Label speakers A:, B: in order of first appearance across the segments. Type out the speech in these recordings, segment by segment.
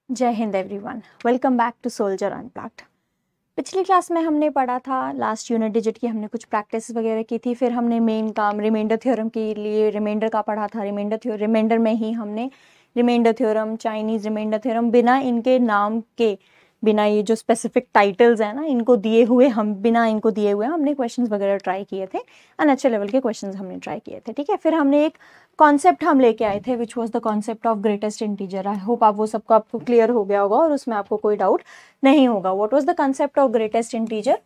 A: जय हिंद everyone, welcome back to soldier unplugged. पिछली क्लास में हमने पढ़ा था लास्ट यूनिट डिजिट की, हमने कुछ प्रैक्टिस वगैरह की थी। फिर हमने मेन काम रिमाइंडर थ्योरम के लिए रिमाइंडर का पढ़ा था। रिमाइंडर में ही हमने remainder theorem, Chinese remainder theorem, बिना इनके नाम के, बिना ये जो स्पेसिफिक टाइटल्स हैं ना, इनको दिए हुए हमने क्वेश्चंस वगैरह ट्राई किए थे। अच्छे लेवल के क्वेश्चंस हमने ट्राई किए थे, ठीक है। फिर हमने एक कॉन्सेप्ट हम लेके आए थे which was the concept of greatest integer. I hope आप वो सबको आपको क्लियर हो गया होगा और उसमें आपको कोई डाउट नहीं होगा। What was the concept of greatest integer?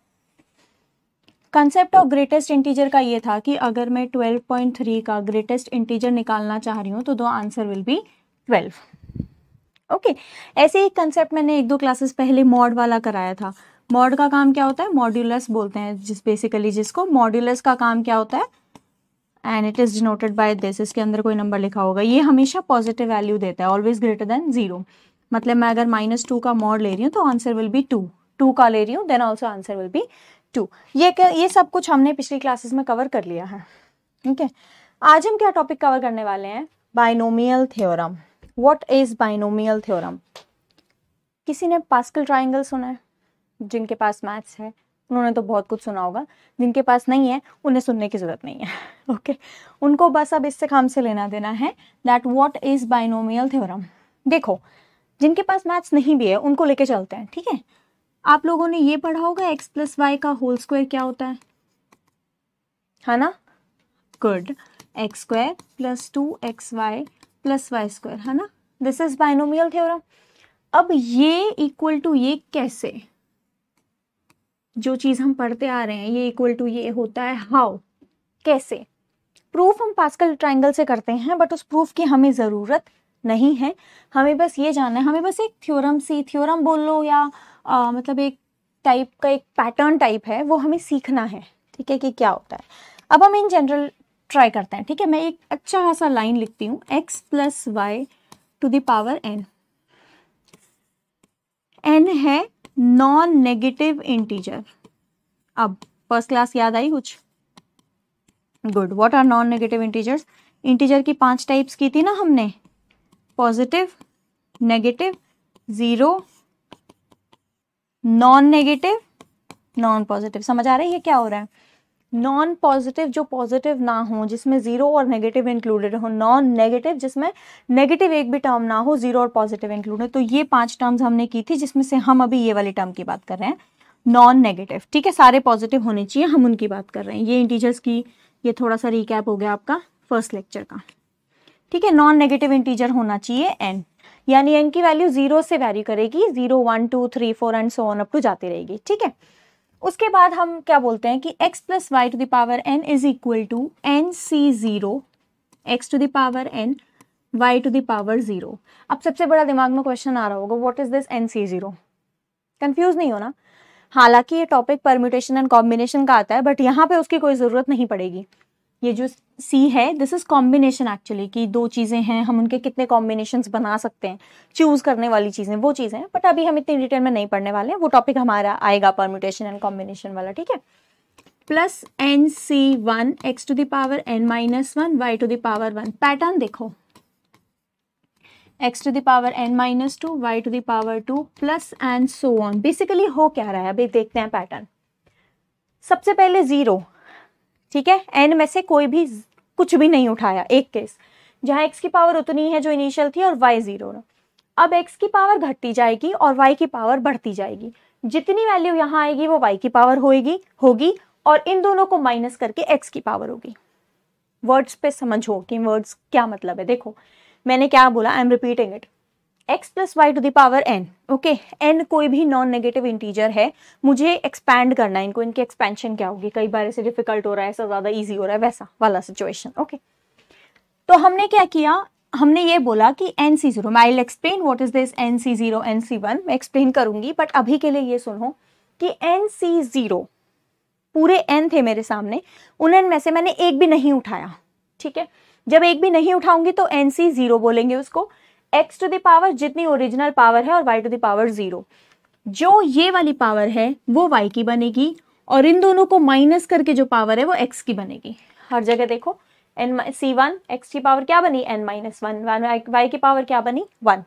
A: Concept of greatest integer का ये था कि अगर मैं 12.3 का ग्रेटेस्ट इंटीजर निकालना चाह रही हूँ तो the answer will B 12। Okay, ऐसे ही कंसेप्ट मैंने एक दो क्लासेस पहले मॉड वाला कराया था। मॉड का काम क्या होता है? मॉड्यूलस बोलते हैं जिसको मॉड्यूलस का काम क्या होता है? And it is denoted by this. इसके अंदर कोई नंबर लिखा होगा, ये हमेशा पॉजिटिव वैल्यू देता है, ऑलवेज ग्रेटर देन 0। मतलब मैं अगर -2 का मॉड ले रही हूँ तो आंसर विल बी 2। 2 का ले रही हूँ then also answer will be 2। ये सब कुछ हमने पिछली क्लासेस में कवर कर लिया है, ठीक है। आज हम क्या टॉपिक कवर करने वाले हैं? Binomial theorem. What is binomial theorem? किसी ने पास्कल ट्राइंगल सुना है? जिनके पास मैथ्स है उन्होंने तो बहुत कुछ सुना होगा, जिनके पास नहीं है उन्हें सुनने की जरूरत नहीं है। ओके, उनको बस अब इससे काम से लेना देना है that what is binomial theorem. देखो, जिनके पास मैथ्स नहीं भी है उनको लेके चलते हैं, ठीक है। आप लोगों ने ये पढ़ा होगा x + y का होल स्क्वायर क्या होता है ना? गुड, x² + 2xy + y², है ना? This is binomial theorem. अब ये इक्वल टू ये कैसे? जो चीज हम पढ़ते आ रहे हैं ये इक्वल टू ये होता है, हाउ, कैसे? प्रूफ हम पास्कल ट्राइंगल से करते हैं, बट उस प्रूफ की हमें जरूरत नहीं है। हमें बस ये जानना है, हमें बस एक थ्योरम बोल लो या मतलब एक टाइप का एक पैटर्न टाइप है, वो हमें सीखना है, ठीक है, कि क्या होता है। अब हम इन जनरल ट्राई करते हैं, ठीक है। मैं एक अच्छा खासा लाइन लिखती हूँ, x + y to the power n। n है नॉन नेगेटिव इंटीजर। अब फर्स्ट क्लास याद आई कुछ? Good. What are non negative integers? Integer की 5 टाइप्स की थी ना हमने, positive, negative, 0, non negative, non positive. समझ आ रही है क्या हो रहा है? नॉन पॉजिटिव जो पॉजिटिव ना हो, जिसमें 0 और नेगेटिव इंक्लूडेड हो। नॉन नेगेटिव जिसमें नेगेटिव एक भी टर्म ना हो, 0 और पॉजिटिव इंक्लूडेड। तो ये 5 टर्म्स हमने की थी, जिसमें से हम अभी ये वाली टर्म की बात कर रहे हैं, नॉन नेगेटिव, ठीक है। सारे पॉजिटिव होने चाहिए, हम उनकी बात कर रहे हैं। ये इंटीजर्स की ये थोड़ा सा रिकैप हो गया आपका फर्स्ट लेक्चर का, ठीक है। नॉन नेगेटिव इंटीजर होना चाहिए n, यानी n की वैल्यू 0 से वैरी करेगी, 0, 1, 2, 3, 4 and so on up to जाती रहेगी, ठीक है। उसके बाद हम क्या बोलते हैं कि x + y to the power n is equal to nc0, x to the power n, y to the power 0। अब सबसे बड़ा दिमाग में क्वेश्चन आ रहा होगा, what is this nc0? Confuse नहीं होना। हालांकि ये टॉपिक परम्यूटेशन एंड कॉम्बिनेशन का आता है, बट यहाँ पे उसकी कोई जरूरत नहीं पड़ेगी। ये जो C है, दिस इज कॉम्बिनेशन एक्चुअली, कि दो चीजें हैं, हम उनके कितने कॉम्बिनेशंस बना सकते हैं, चूज करने वाली चीजें वो चीजें हैं। बट अभी हम इतनी डिटेल में नहीं पढ़ने वाले हैं, वो टॉपिक हमारा आएगा परम्यूटेशन एंड कॉम्बिनेशन वाला, ठीक है। Plus nc1 x to the power n - 1 y to the power 1। Pattern देखो, x to the power n - 2 y to the power 2 plus and so on. Basically हो क्या रहा है अभी देखते हैं पैटर्न। सबसे पहले 0, ठीक है। n में से कोई भी कुछ भी नहीं उठाया, एक केस जहां x की पावर उतनी है जो इनिशियल थी और y 0 ना। अब x की पावर घटती जाएगी और y की पावर बढ़ती जाएगी। जितनी वैल्यू यहाँ आएगी वो y की पावर होगी और इन दोनों को माइनस करके x की पावर होगी। वर्ड्स पे समझो कि वर्ड्स क्या मतलब है। देखो मैंने क्या बोला, I am repeating it, x + y to the power n। Okay, n कोई भी नॉन नेगेटिव इंटीजर है, मुझे एक्सपैंड करना है इनको, इनकी एक्सपेंशन क्या होगी? कई बार ऐसे डिफिकल्ट हो रहा है, ऐसा ज्यादा इजी हो रहा है, वैसा वाला सिचुएशन। ओके, तो हमने क्या किया, हमने ये बोला कि nc0, I will explain what is this nc0 nc1, मैं एक्सप्लेन करूंगी, बट अभी के लिए ये सुनो कि nc0 पूरे n थे मेरे सामने, उन n में से मैंने एक भी नहीं उठाया, ठीक है। जब एक भी नहीं उठाऊंगी तो nc0 बोलेंगे उसको। x टू द पावर जितनी ओरिजिनल पावर है और y टू द पावर 0, जो ये वाली पावर है वो y की बनेगी और इन दोनों को माइनस करके जो पावर है वो x की बनेगी। हर जगह देखो, c1 x की पावर क्या बनी, n - 1, y की पावर क्या बनी 1।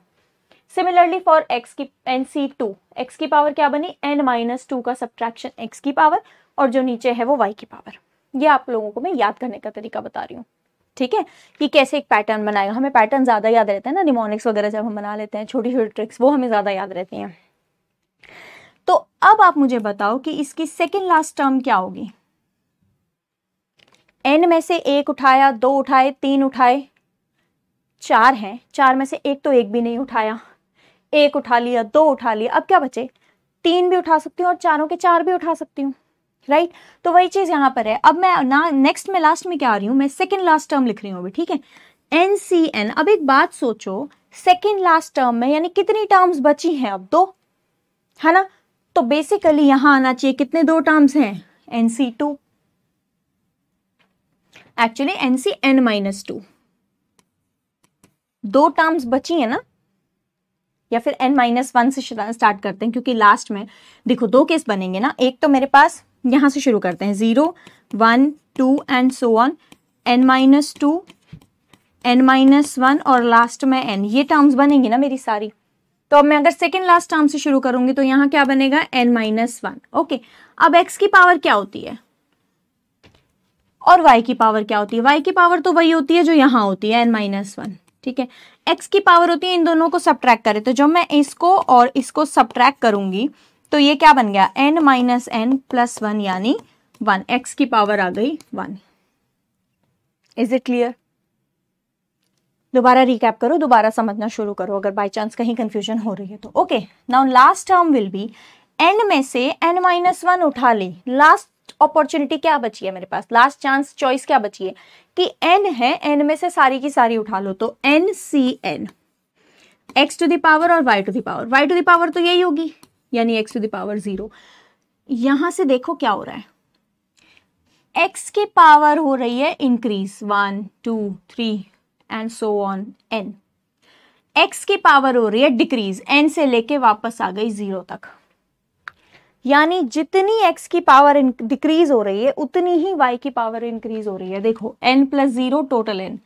A: सिमिलरली फॉर x की nc2, x की पावर क्या बनी, n-2 का सब्ट्रैक्शन x की पावर, और जो नीचे है वो y की पावर। ये आप लोगों को मैं याद करने का तरीका बता रही हूँ, ठीक है, कि कैसे एक पैटर्न बनाएगा। हमें पैटर्न ज़्यादा याद रहता है ना, निमोनिक्स वगैरह जब हम बना लेते हैं, छोटी छोटी ट्रिक्स वो हमें ज़्यादा याद रहती हैं। तो अब आप मुझे बताओ कि इसकी सेकेंड लास्ट टर्म क्या होगी। n में से 1 उठाया, 2 उठाए, 3 उठाए, 4 हैं, 4 में से एक तो एक भी नहीं उठाया, 1 उठा लिया, 2 उठा लिया, अब क्या बचे, 3 भी उठा सकती हूँ और चारों के 4 भी उठा सकती हूँ, राइट। तो वही चीज यहाँ पर है। अब मैं ना नेक्स्ट में लास्ट में क्या आ रही हूँ, मैं सेकेंड लास्ट टर्म लिख रही हूँ अभी, ठीक है, NCN। अब एक बात सोचो, सेकेंड लास्ट टर्म में यानी कितनी टर्म्स बची हैं, अब 2 है ना। तो बेसिकली यहां आना चाहिए कितने, 2 टर्म्स हैं, NC2, एक्चुअली NCN-2, 2 टर्म्स बची है ना, या फिर n-1 से स्टार्ट करते हैं, क्योंकि लास्ट में देखो 2 केस बनेंगे ना। एक तो मेरे पास यहां से शुरू करते हैं, 0, 1, 2 and so on, n-2, n-1 और लास्ट में n, ये टर्म्स बनेंगी ना मेरी सारी। तो अब मैं अगर सेकेंड लास्ट टर्म से शुरू करूंगी तो यहाँ क्या बनेगा, n-1, ओके। अब x की पावर क्या होती है और y की पावर क्या होती है, y की पावर तो वही होती है जो यहाँ होती है, n-1, ठीक है। x की पावर होती है, इन दोनों को सब्ट्रैक्ट करें, तो जब मैं इसको और इसको सब्ट्रैक्ट करूंगी तो ये क्या बन गया, n-n+1 यानी 1, x की पावर आ गई 1। Is it clear? दोबारा रिकैप करो, दोबारा समझना शुरू करो अगर बाय चांस कहीं कंफ्यूजन हो रही है तो। Okay, now last term will be, n में से n-1 उठा ले, लास्ट अपॉर्चुनिटी क्या बची है मेरे पास, लास्ट चांस चॉइस क्या बची है कि n है, n में से सारी की सारी उठा लो, तो NCN, x to the power और y to the power, y to the power तो यही होगी यानी x टू द पावर 0। यहां से देखो क्या हो रहा है, x की पावर हो रही है increase, 1, 2, 3 and so on n, x की पावर हो रही है डिक्रीज, n से लेके वापस आ गई 0 तक। यानी जितनी x की पावर डिक्रीज हो रही है उतनी ही y की पावर इंक्रीज हो रही है। देखो n+0 total n,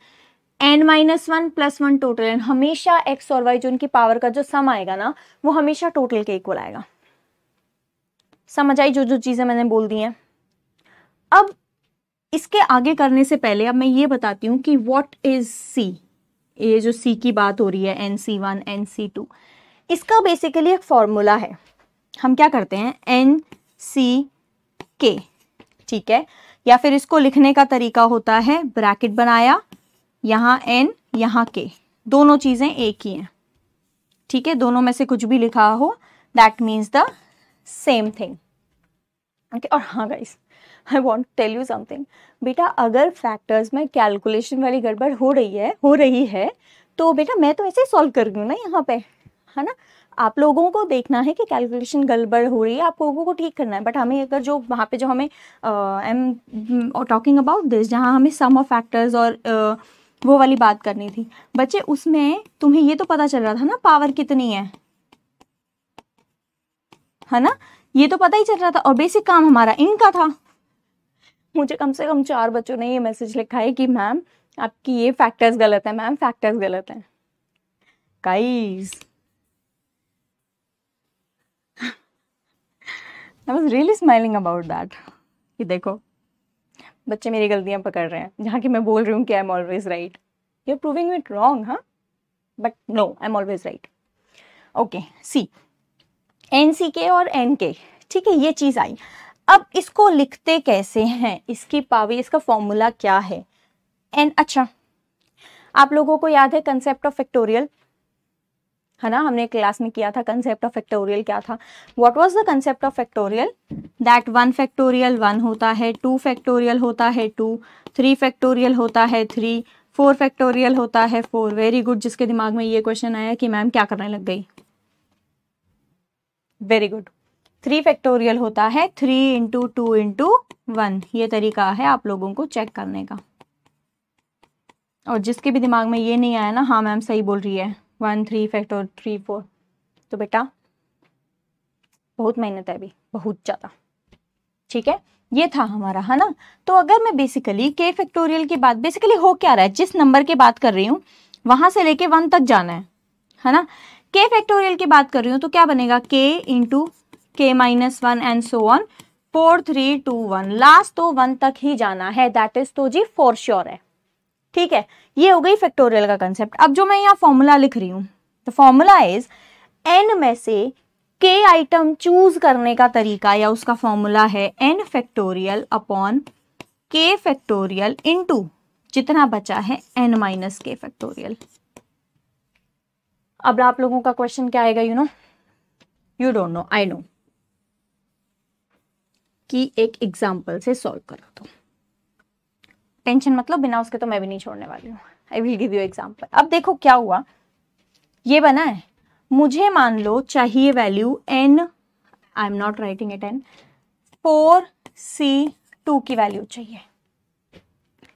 A: n-1+1 total n, हमेशा x और y जो उनकी पावर का जो सम आएगा ना वो हमेशा टोटल के इक्वल आएगा। समझ आई जो जो चीजें मैंने बोल दी हैं। अब इसके आगे करने से पहले अब मैं ये बताती हूँ कि व्हाट इज C। ये जो C की बात हो रही है, NC1, NC2, इसका बेसिकली एक फॉर्मूला है। हम क्या करते हैं, NCK, ठीक है, या फिर इसको लिखने का तरीका होता है ब्रैकेट बनाया, यहाँ n यहाँ k, दोनों चीजें एक ही हैं, ठीक है, दोनों में से कुछ भी लिखा हो that means the same thing, okay. और हाँ guys, I want tell you something, बेटा अगर फैक्टर्स में कैलकुलेशन वाली गड़बड़ हो रही है तो बेटा मैं तो ऐसे सॉल्व कर रही हूँ ना यहाँ पे, है ना। आप लोगों को देखना है कि कैलकुलेशन गड़बड़ हो रही है, आप लोगों को ठीक करना है, बट हमें अगर जो वहाँ पे जो हमें आई एम टॉकिंग अबाउट दिस, जहाँ हमें सम ऑफ फैक्टर्स और वो वाली बात करनी थी बच्चे, उसमें तुम्हें ये तो पता चल रहा था ना पावर कितनी है ना, ये तो पता ही चल रहा था। और बेसिक काम हमारा इनका था। मुझे कम से कम 4 बच्चों ने ये मैसेज लिखा है कि मैम आपकी ये फैक्टर्स गलत है, मैम फैक्टर्स गलत हैं। Guys, I was really smiling about that कि देखो बच्चे मेरी गलतियां पकड़ रहे हैं, जहाँ की मैं बोल रही हूँ कि I am always right, you are proving it wrong, हाँ, but no, I am always right. Okay, see NCK और NK, ठीक है, ये चीज आई। अब इसको लिखते कैसे हैं, इसकी पावर, इसका फॉर्मूला क्या है, अच्छा आप लोगों को याद है कंसेप्ट ऑफ फैक्टोरियल, है ना, हमने क्लास में किया था। कंसेप्ट ऑफ फैक्टोरियल क्या था, what was the concept of factorial, that 1 factorial 1 होता है, 2 फैक्टोरियल होता है 2, 3 फैक्टोरियल होता है 3, 4 फैक्टोरियल होता है 4। वेरी गुड, जिसके दिमाग में ये क्वेश्चन आया कि मैम क्या करने लग गई, वेरी गुड। 3 फैक्टोरियल होता है 3 इंटू 2 इंटू 1, ये तरीका है आप लोगों को चेक करने का। और जिसके भी दिमाग में ये नहीं आया ना, हाँ मैम सही बोल रही है, 1 3 फैक्टर 3 4, तो बेटा बहुत मेहनत है अभी, बहुत ज़्यादा, ठीक है, ये था हमारा, है ना। तो अगर मैं बेसिकली k फैक्टोरियल की बात, बेसिकली हो क्या रहा है, जिस नंबर की बात कर रही हूँ वहां से लेके 1 तक जाना है ना। k फैक्टोरियल की बात कर रही हूँ तो क्या बनेगा k into k minus 1 and so on, 4 3 2 1, last तो 1 तक ही जाना है, दैट इज तो जी फॉर श्योर है। ठीक है, ये हो गई फैक्टोरियल का कंसेप्ट। अब जो मैं यहाँ फॉर्मूला लिख रही हूँ, द फॉर्मूला इज n में से k आइटम चूज करने का तरीका या उसका फॉर्मूला है n factorial upon k factorial into जितना बचा है n माइनस k फैक्टोरियल। अब आप लोगों का क्वेश्चन क्या आएगा, you don't know, I know, कि एक एग्जाम्पल से सॉल्व करो। तो टेंशन मतलब बिना उसके तो मैं भी नहीं छोड़ने वाली हूँ। I will give you example. अब देखो क्या हुआ, ये बना है, मुझे मान लो चाहिए value n, I am not writing it n, 4c2 की वैल्यू चाहिए।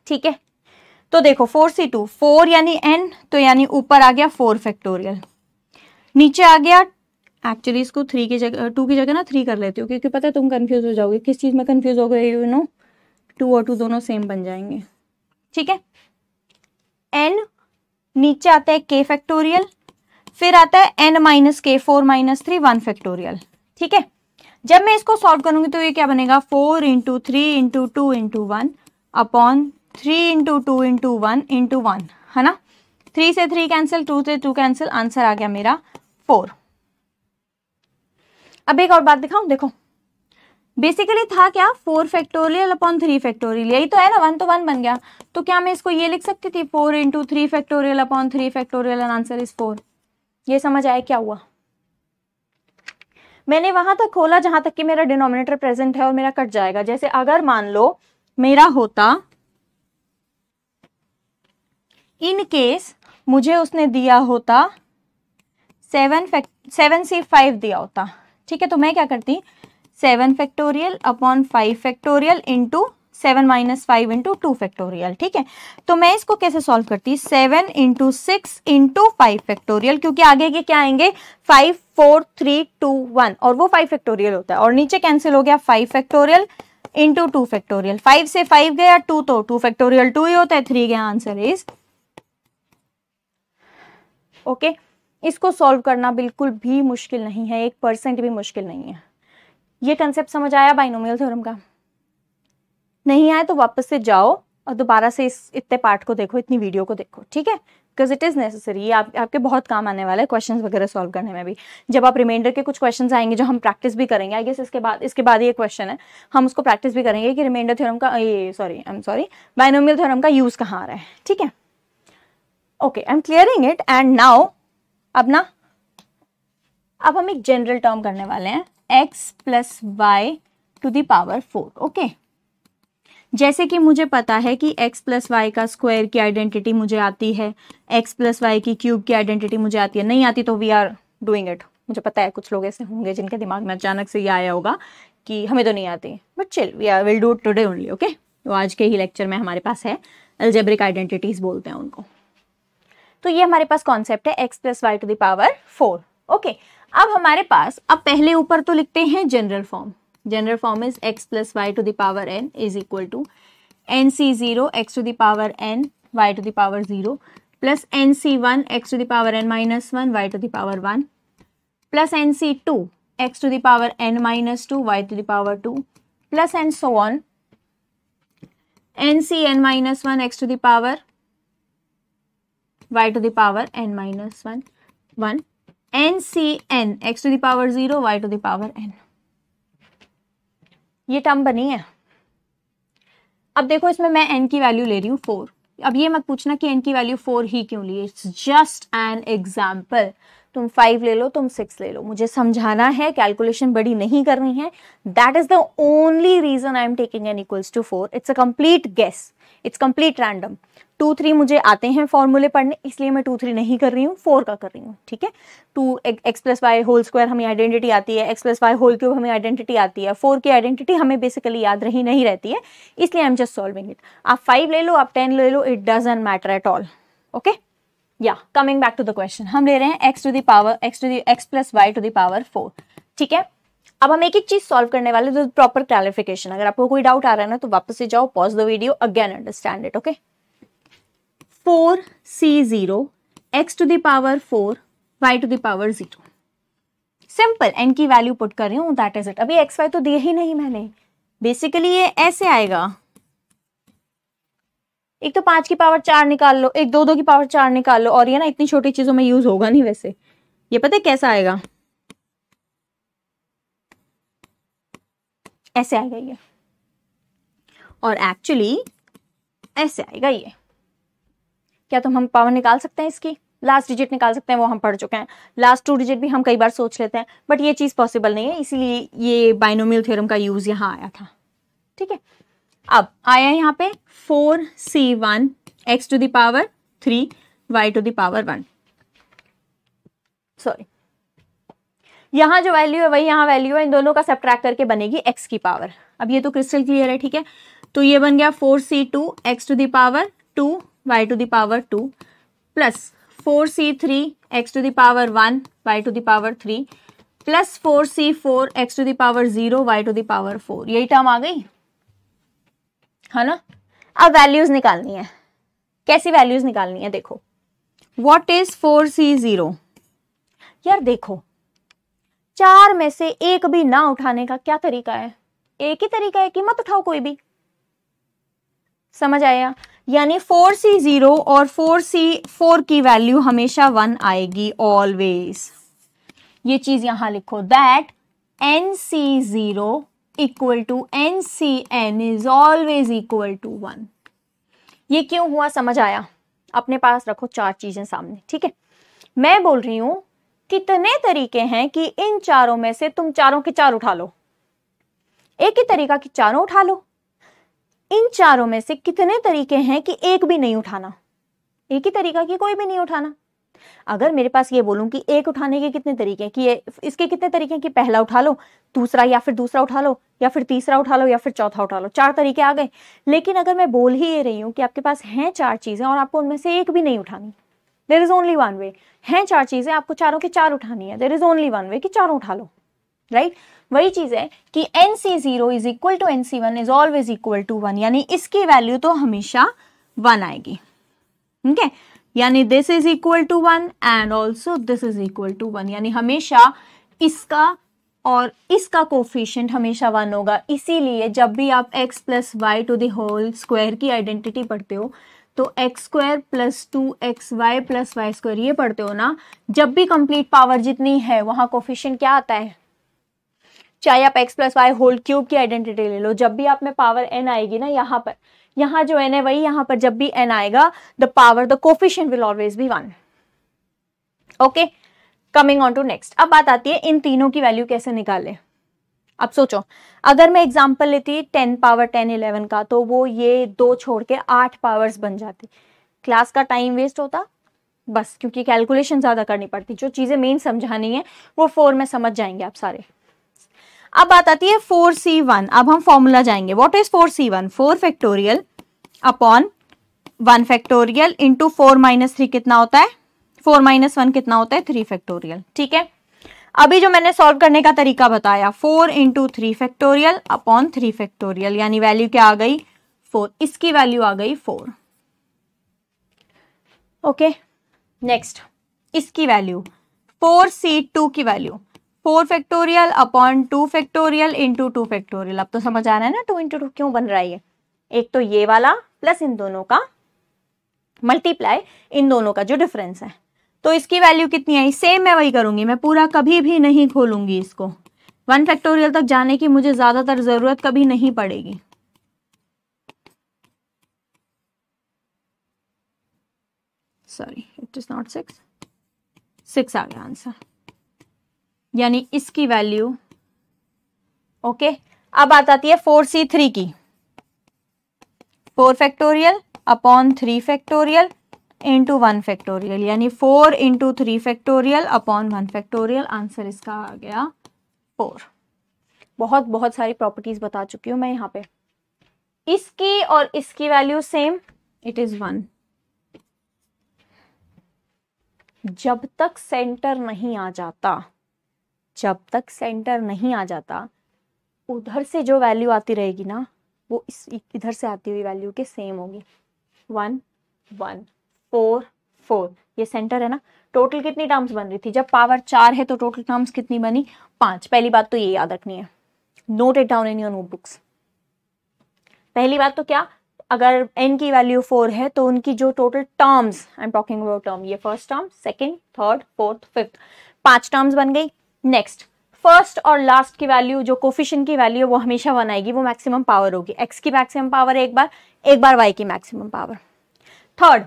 A: ठीक है, तो देखो 4c2, 4 यानी n, तो यानी ऊपर आ गया 4 फैक्टोरियल, नीचे आ गया, एक्चुअली इसको 3 की जगह 2 की जगह ना 3 कर लेती हूँ, क्योंकि पता है तुम कंफ्यूज हो जाओगे किस चीज में कंफ्यूज हो गए, 2 और 2 दोनों सेम बन जाएंगे। ठीक है, n, नीचे आता है k फैक्टोरियल, फिर आता है n minus k, 4 minus 3, 1 factorial. ठीक है, जब मैं इसको सॉल्व करूंगी तो ये क्या बनेगा, 4 into 3 into 2 into 1 upon 3 into 2 into 1 into 1, है ना। 3 से 3 कैंसिल, 2 से 2 कैंसिल, आंसर आ गया मेरा 4। अब एक और बात दिखाऊं, देखो बेसिकली था क्या, 4 फैक्टोरियल अपॉन 3 फैक्टोरियल, यही तो है ना, 1 तो 1 बन गया। तो क्या मैं इसको ये लिख सकती थी, 4 into 3 factorial upon 3 factorial and answer is 4। ये समझ आया क्या हुआ, मैंने वहां तक खोला जहां तक कि मेरा डिनोमिनेटर प्रेजेंट है और मेरा कट जाएगा। जैसे अगर मान लो मेरा होता, इन केस मुझे उसने दिया होता 7c5 दिया होता। ठीक है, तो मैं क्या करती, 7 factorial upon 5 factorial into 7 minus 5 into 2 factorial. ठीक है, तो मैं इसको कैसे सॉल्व करती, 7 इंटू 6 इंटू 5 फैक्टोरियल, क्योंकि आगे के क्या आएंगे, 5 4 3 2 1, और वो 5 फैक्टोरियल होता है, और नीचे कैंसिल हो गया 5 फैक्टोरियल इंटू 2 फैक्टोरियल। 5 से 5 गया 2, तो 2 फैक्टोरियल 2 ही होता है, 3 गया, आंसर इज ओके। इसको सॉल्व करना बिल्कुल भी मुश्किल नहीं है, 1% भी मुश्किल नहीं है। ये कंसेप्ट समझ आया बाइनोमियल थ्योरम का? नहीं आया तो वापस से जाओ और दोबारा से इस इतने पार्ट को देखो, इतनी वीडियो को देखो। ठीक है, बिकॉज इट इज नेसेसरी, ये आपके बहुत काम आने वाला है क्वेश्चंस वगैरह सॉल्व करने में भी। जब आप रिमाइंडर के कुछ क्वेश्चंस आएंगे जो हम प्रैक्टिस भी करेंगे, आई गेस इसके बाद ये क्वेश्चन है, हम उसको प्रैक्टिस भी करेंगे कि रिमाइंडर थ्योरम का, बाइनोमियल थ्योरम का यूज कहाँ आ रहा है। ठीक है, okay, I am clearing it. And now अब हम एक जनरल टर्म करने वाले हैं, x plus Y to the power 4। ओके, जैसे कि मुझे पता है कि x प्लस वाई का स्क्वायर की आइडेंटिटी मुझे आती है, x प्लस वाई की क्यूब की आइडेंटिटी मुझे आती है, नहीं आती तो वी आर डूइंग इट। मुझे पता है कुछ लोग ऐसे होंगे जिनके दिमाग में अचानक से ये आया होगा कि हमें तो नहीं आती, but chill, will do it today only. Okay, तो आज के ही लेक्चर में हमारे पास है अलजेब्रिक आइडेंटिटीज बोलते हैं उनको। तो ये हमारे पास कॉन्सेप्ट है x plus Y to the power 4। Okay, अब हमारे पास, अब पहले ऊपर तो लिखते हैं general form. General form is x plus Y to the power n is equal to nc0 x to the power n y to the power 0 plus nc1 x to the power n minus 1 y to the power 1 plus nc2 x to the power n minus 2 y to the power 2 plus and so on ncn minus 1 x to the power y to the power n minus 1 ncn x to the power 0 y to the power n। ये term बनी है। अब देखो इसमें मैं n की value ले रही हूँ 4। अब ये मत पूछना कि n की वैल्यू 4 ही क्यों ली, इट्स जस्ट एन एग्जाम्पल। तुम 5 ले लो, तुम 6 ले लो, मुझे समझाना है, कैलकुलेशन बड़ी नहीं करनी है। That is the only reason I am taking n equals to 4। It's a complete guess, it's complete random. 2 3 मुझे आते हैं फॉर्मूले पढ़ने, इसलिए मैं 2 3 नहीं कर रही हूँ, 4 का कर रही हूँ। ठीक है, 2 x plus y whole square हमें आइडेंटिटी आती है, x plus y whole cube हमें आइडेंटिटी आती है, 4 की आइडेंटिटी हमें बेसिकली याद रही नहीं रहती है, इसलिए I am just solving it. आप 5 ले लो, आप 10 ले लो, it doesn't matter at all. Okay, या coming back to the question, हम ले रहे हैं x plus Y to the power 4। ठीक है, अब हम एक एक चीज सॉल्व करने वाले, तो प्रॉपर क्लैरिफिकेशन। अगर आपको कोई डाउट आ रहा है ना तो वापस से जाओ, pause the video, again understand it. Okay, 4c0 x to the power 4 y to the power 0। Simple, n की वैल्यू पुट कर रही हूँ, दैट इज इट। अभी एक्स वाई तो दिए ही नहीं मैंने। बेसिकली ये ऐसे आएगा, एक तो 5 की पावर 4 निकाल लो, एक 2 की पावर 4 निकाल लो, और ये ना इतनी छोटी चीजों में यूज होगा नहीं वैसे। ये पता है कैसा आएगा, ऐसे आएगा ये, और एक्चुअली ऐसे आएगा ये। क्या तुम हम पावर निकाल सकते हैं इसकी? लास्ट डिजिट निकाल सकते हैं, वो हम पढ़ चुके हैं। लास्ट 2 डिजिट भी हम कई बार सोच लेते हैं, बट ये चीज पॉसिबल नहीं है, इसीलिए ये बाइनोमियल थ्योरम का यूज यहाँ आया था। ठीक है, अब आया यहाँ पे 4c1 x to the power 3 y to the power 1। Sorry, यहां जो वैल्यू है वही यहां वैल्यू है, इन दोनों का सब्ट्रैक्ट करके बनेगी x की पावर। अब ये तो क्रिस्टल क्लियर है, ठीक है। तो ये बन गया 4c2 x to the power 2 y to the power 2 plus 4c3 x to the power 1 y to the power 3 plus 4c4 x to the power 0 y to the power 4। यही term आ गई है ना। अब वैल्यूज निकालनी है। कैसी values निकालनी है? देखो, व्हाट इज 4c0? यार देखो, 4 में से एक भी ना उठाने का क्या तरीका है? एक ही तरीका है कि मत उठाओ कोई भी। समझ आया? यानी 4c0 और 4c4 की वैल्यू हमेशा 1 आएगी ऑलवेज। ये चीज यहां लिखो, that nc0 equal to ncn is always equal to 1। ये क्यों हुआ समझ आया? अपने पास रखो 4 चीजें सामने, ठीक है। मैं बोल रही हूं कितने तरीके हैं कि इन चारों में से तुम चारों के 4 उठा लो। एक ही तरीका कि चारों उठा लो। इन चारों में से कितने तरीके हैं कि एक भी नहीं उठाना? एक ही तरीका कि कोई भी नहीं उठाना। अगर मेरे पास ये बोलूं कि एक उठाने के कितने तरीके हैं, कि इसके कितने तरीके हैं कि पहला उठा लो, दूसरा या फिर दूसरा उठा लो, या फिर तीसरा उठा लो, या फिर चौथा उठा लो, 4 तरीके आ गए। लेकिन अगर मैं बोल ही ये रही हूं कि आपके पास हैं 4 चीजें और आपको उनमें से एक भी नहीं उठानी, there is only one way. हैं 4 चीजें, आपको चारों के 4 उठानी है, there is only one way कि चारों उठा लो, राइट। वही चीज है कि nc0 is equal to nc1 is always equal to 1, यानी इसकी वैल्यू तो हमेशा 1 आएगी, ठीक है। यानी this is equal to 1 and also this is equal to 1, यानी हमेशा इसका और इसका कोफिशिएंट हमेशा 1 होगा। इसीलिए जब भी आप x plus Y to the whole square की आइडेंटिटी पढ़ते हो तो x square plus 2xy plus y square ये पढ़ते हो ना, जब भी कंप्लीट पावर जितनी है वहां कोफिशिएंट क्या आता है? चाहे आप x plus y whole cube की आइडेंटिटी ले लो, जब भी आप में पावर n आएगी ना, यहाँ पर, यहाँ जो n है वही यहाँ पर जब भी n आएगा, the power the coefficient will always be 1। Okay, coming on to next. अब बात आती है इन तीनों की वैल्यू कैसे निकालें। अब सोचो, अगर मैं एग्जांपल लेती 10 पावर 10 11 का, तो वो ये 2 छोड़ के 8 पावर्स बन जाती। क्लास का टाइम वेस्ट होता बस, क्योंकि कैलकुलेशन ज्यादा करनी पड़ती। जो चीजें मेन समझानी है वो 4 में समझ जाएंगे आप सारे। अब बात आती है 4c1। अब हम फॉर्मूला जाएंगे। What is 4c1? 4 factorial upon 1 factorial into 4 minus 3 कितना होता है? 4 माइनस 1 कितना होता है? 3 फैक्टोरियल, ठीक है। अभी जो मैंने सॉल्व करने का तरीका बताया, 4 इंटू 3 फैक्टोरियल अपॉन 3 फैक्टोरियल, यानी वैल्यू क्या आ गई? 4। इसकी वैल्यू आ गई 4। ओके, नेक्स्ट इसकी वैल्यू 4c2 की value 4 factorial upon 2 factorial into 2 factorial. अब तो समझ आ रहा है ना 2 इंटू 2 क्यों बन रहा है। एक तो ये वाला प्लस इन दोनों का मल्टीप्लाई, इन दोनों का जो डिफरेंस है। तो इसकी वैल्यू कितनी आई? सेम मैं वही करूंगी, मैं पूरा कभी भी नहीं खोलूंगी इसको। 1 फैक्टोरियल तक जाने की मुझे ज्यादातर जरूरत कभी नहीं पड़ेगी। सॉरी, इट इज नॉट 6 आ गया आंसर, यानी इसकी वैल्यू। ओके, अब बात आती है 4c3 की। 4 factorial upon 3 factorial into 1 factorial, यानी 4 into 3 factorial upon 1 factorial. Answer इसका आ गया 4। बहुत सारी प्रॉपर्टीज बता चुकी हूं मैं यहाँ पे। इसकी और इसकी वैल्यू सेम, इट इज 1। जब तक सेंटर नहीं आ जाता, जब तक सेंटर नहीं आ जाता, उधर से जो वैल्यू आती रहेगी ना, वो इस इधर से आती हुई वैल्यू के सेम होगी। 1 1 4 4, ये सेंटर है ना, टोटल कितनी टर्म्स बन रही थी? जब पावर 4 है तो टोटल टर्म्स कितनी बनी? 5। पहली बात तो ये याद रखनी है, note it down in your notebooks. पहली बात तो क्या, अगर n की वैल्यू 4 है तो उनकी जो total terms, I am talking about term, ये first term, second, third, fourth, fifth, 5 terms बन गई। नेक्स्ट, फर्स्ट और लास्ट की वैल्यू, जो कोफिशिएंट की वैल्यू वो हमेशा 1 आएगी, वो मैक्सिमम पावर होगी। x की मैक्सिमम पावर एक बार y की मैक्सिमम पावर। थर्ड,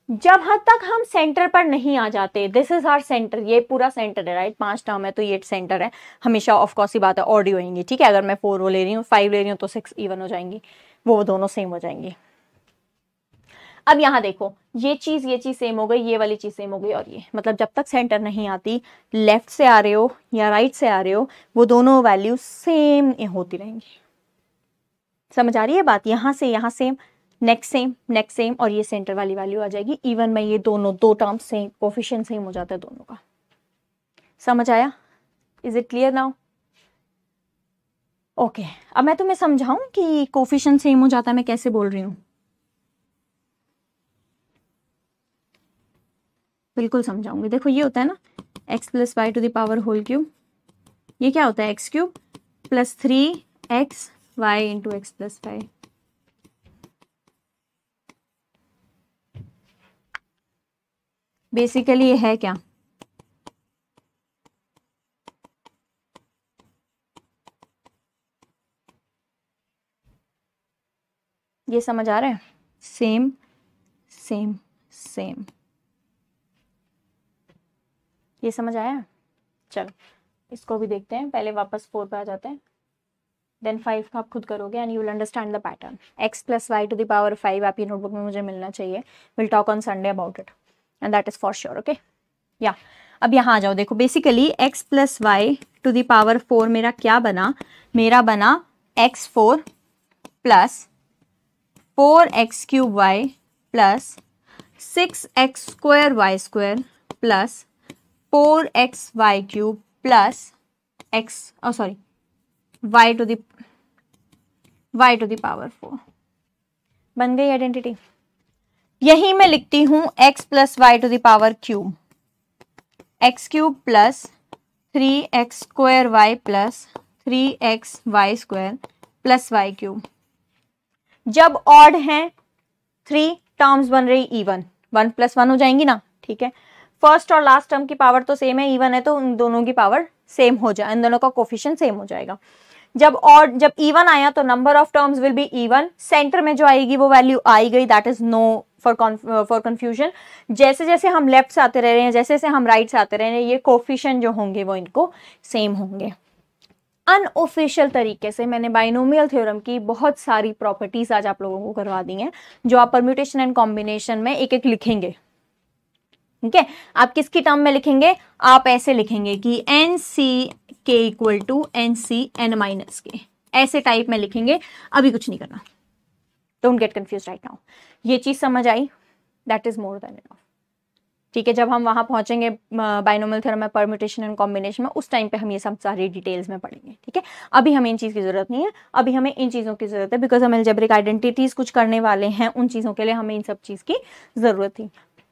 A: जब हद तक हम सेंटर पर नहीं आ जाते, दिस इज आवर सेंटर, ये पूरा सेंटर है, राइट? 5 टर्म है तो ये सेंटर है हमेशा, ऑफ कोर्स ही बात है, ऑड ही होंगी, ठीक है? अगर मैं 4 वो ले रही हूँ, 5 ले रही हूँ तो 6 इवन हो जाएंगी, वो दोनों सेम हो जाएंगी। अब यहां देखो, ये चीज सेम हो गई, ये वाली चीज सेम हो गई, और ये मतलब जब तक सेंटर नहीं आती, लेफ्ट से आ रहे हो या राइट से आ रहे हो, वो दोनों वैल्यू सेम होती रहेंगी। समझ आ रही है बात? यहां से यहां same, next same, next same, और ये सेंटर वाली वैल्यू आ जाएगी। इवन में ये दोनों दो टर्म्स सेम, कोफिशिएंट सेम हो जाता है दोनों का। समझ आया? Is it clear now? Okay, अब मैं तुम्हें समझाऊं कि कोफिशिएंट सेम हो जाता है, मैं कैसे बोल रही हूं? बिल्कुल समझाऊंगी। देखो ये होता है ना x plus Y to the power whole cube, ये क्या होता है? X cube plus 3xy into x plus 5। Basically ये है क्या? ये समझ आ रहा है? सेम सेम सेम, ये समझ आया? चलो इसको भी देखते हैं, पहले वापस 4 पे आ जाते हैं, देन 5 का आप खुद करोगे and you will understand the pattern. x plus Y to the power 5 आपकी नोटबुक में मुझे मिलना चाहिए। Will talk on Sunday about it and that is for sure. Okay, या अब यहाँ आ जाओ। देखो basically x plus Y to the power 4 मेरा क्या बना? मेरा बना x4 plus 4x cube y plus 6x square y square plus 4x y cube plus x sorry y to the power 4। बन गई आइडेंटिटी। यही मैं लिखती हूं x plus Y to the power cube, x cube plus 3x square y plus 3x y square plus y cube. जब odd है 3 terms बन रही इवन, 1 प्लस 1 हो जाएंगी ना, ठीक है? फर्स्ट और लास्ट टर्म की पावर तो सेम है, इवन है तो उन दोनों की पावर सेम हो जाए, इन दोनों का कोफिशिएंट सेम हो जाएगा। जब इवन आया तो number of terms will be even, centre में जो आएगी वो वैल्यू आई गई, that is no for confusion. जैसे जैसे हम लेफ्ट से आते रह रहे हैं, जैसे जैसे हम राइट से आते रह रहे हैं, ये कोफिशिएंट जो होंगे वो इनको सेम होंगे। अनऑफिशियल तरीके से मैंने बाइनोमियल थ्योरम की बहुत सारी प्रॉपर्टीज आज आप लोगों को करवा दी हैं, जो आप परम्यूटेशन एंड कॉम्बिनेशन में एक एक लिखेंगे। ठीक है, आप किसकी टर्म में लिखेंगे? आप ऐसे लिखेंगे कि N C K equal to N C N minus K, ऐसे टाइप में लिखेंगे। अभी कुछ नहीं करना, don't get confuse right now. ये चीज समझ आई? That is more than enough. ठीक है, जब हम वहां पहुंचेंगे बाइनोमियल थ्योरम में, परम्यूटेशन एंड कॉम्बिनेशन में, उस टाइम पे हम ये सब सारी डिटेल्स में पढ़ेंगे। ठीक है, अभी हमें इन चीज की जरूरत नहीं है, अभी हमें इन चीजों की जरूरत है बिकॉज हम अलजेब्रिक आइडेंटिटीज कुछ करने वाले हैं, उन चीजों के लिए हमें इन सब चीज की जरूरत थी।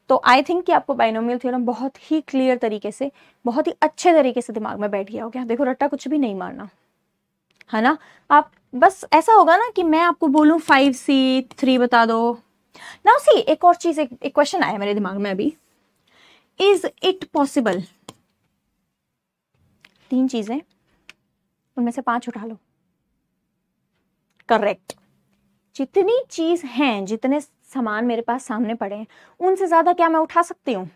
A: तो आई थिंक कि आपको बाइनोमियल थ्योरम बहुत ही क्लियर तरीके से, बहुत ही अच्छे तरीके से दिमाग में बैठ गया हो गया। देखो रट्टा कुछ भी नहीं मारना है ना, आप बस ऐसा होगा ना कि मैं आपको बोलूं 5C3 बता दो ना। सी एक और चीज, एक क्वेश्चन आया मेरे दिमाग में अभी, इज इट पॉसिबल, 3 चीजें उनमें से 5 उठा लो। करेक्ट, जितनी चीज हैं, जितने सामान मेरे पास सामने पड़े हैं, उनसे ज्यादा क्या मैं उठा सकती हूँ?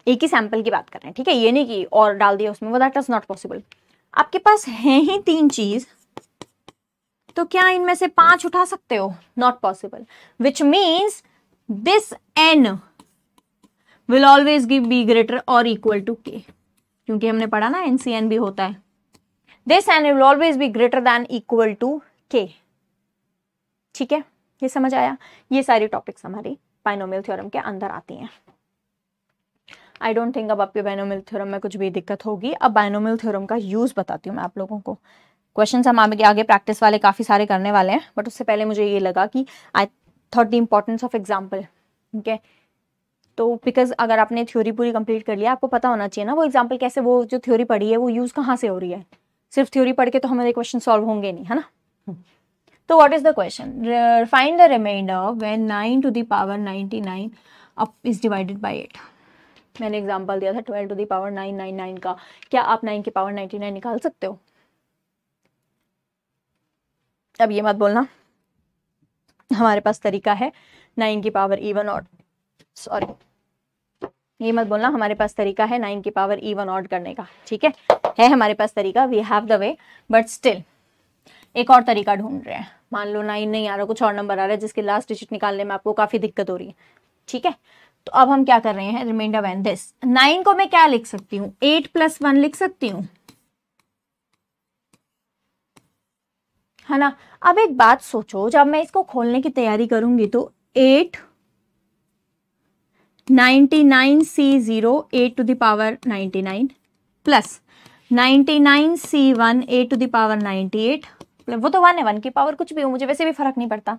A: एक ही सैंपल की बात कर रहे हैं, ठीक है, ये नहीं कि और डाल दिया उसमें, वो दैट इज नॉट पॉसिबल। आपके पास है ही 3 चीज, तो क्या इनमें से 5 उठा सकते हो? Not possible, which means this n will always be greater or equal to k, क्योंकि हमने पढ़ा ना NCN भी होता है। This n will always be greater than equal to k। ठीक है, ये समझ आया? ये सारी टॉपिक्स हमारी बाइनोमियल थ्योरम के अंदर आती हैं। आई डोंट थिंक अब आपके बाइनोमियल थ्योरम में कुछ भी दिक्कत होगी। अब बाइनोमियल थ्योरम का यूज बताती हूँ मैं आप लोगों को। क्वेश्चंस हम आगे प्रैक्टिस वाले काफी सारे करने वाले हैं, बट उससे पहले मुझे ये लगा कि I thought the importance of example. ठीक है, तो बिकॉज अगर आपने थ्योरी पूरी कंप्लीट कर लिया, आपको पता होना चाहिए ना वो एग्जाम्पल कैसे, वो जो थ्योरी पढ़ी है वो यूज कहाँ से हो रही है। सिर्फ थ्योरी पढ़ के तो हमारे क्वेश्चन सॉल्व होंगे नहीं, है ना। तो what is the question, find the remainder when 9 to the power 99 up is divided by 8। मैंने एग्जांपल दिया था 12 टू द पावर 999 का। क्या आप 9 की पावर 99 निकाल सकते हो? अब ये मत बोलना हमारे पास तरीका है 9 की पावर इवन ऑड, सॉरी ये मत बोलना हमारे पास तरीका है 9 की पावर इवन ऑड करने का। ठीक है हमारे पास तरीका, we have the way, but still एक और तरीका ढूंढ रहे हैं। मान लो 9 नहीं आ रहा, कुछ और नंबर आ रहा है जिसके लास्ट डिजिट निकालने में आपको काफी दिक्कत हो रही है। ठीक है, तो अब हम क्या कर रहे हैं, रिमाइंडर व्हेन दिस 9 को मैं क्या लिख सकती हूँ, 8 + 1 लिख सकती हूँ, है ना। अब एक बात सोचो, जब मैं इसको खोलने की तैयारी करूंगी तो 8 99C0 8 to the power 99 plus 99C1 8 to the power 98, वो तो 1 है, 1 की पावर कुछ भी हो, मुझे वैसे भी फर्क नहीं पड़ता।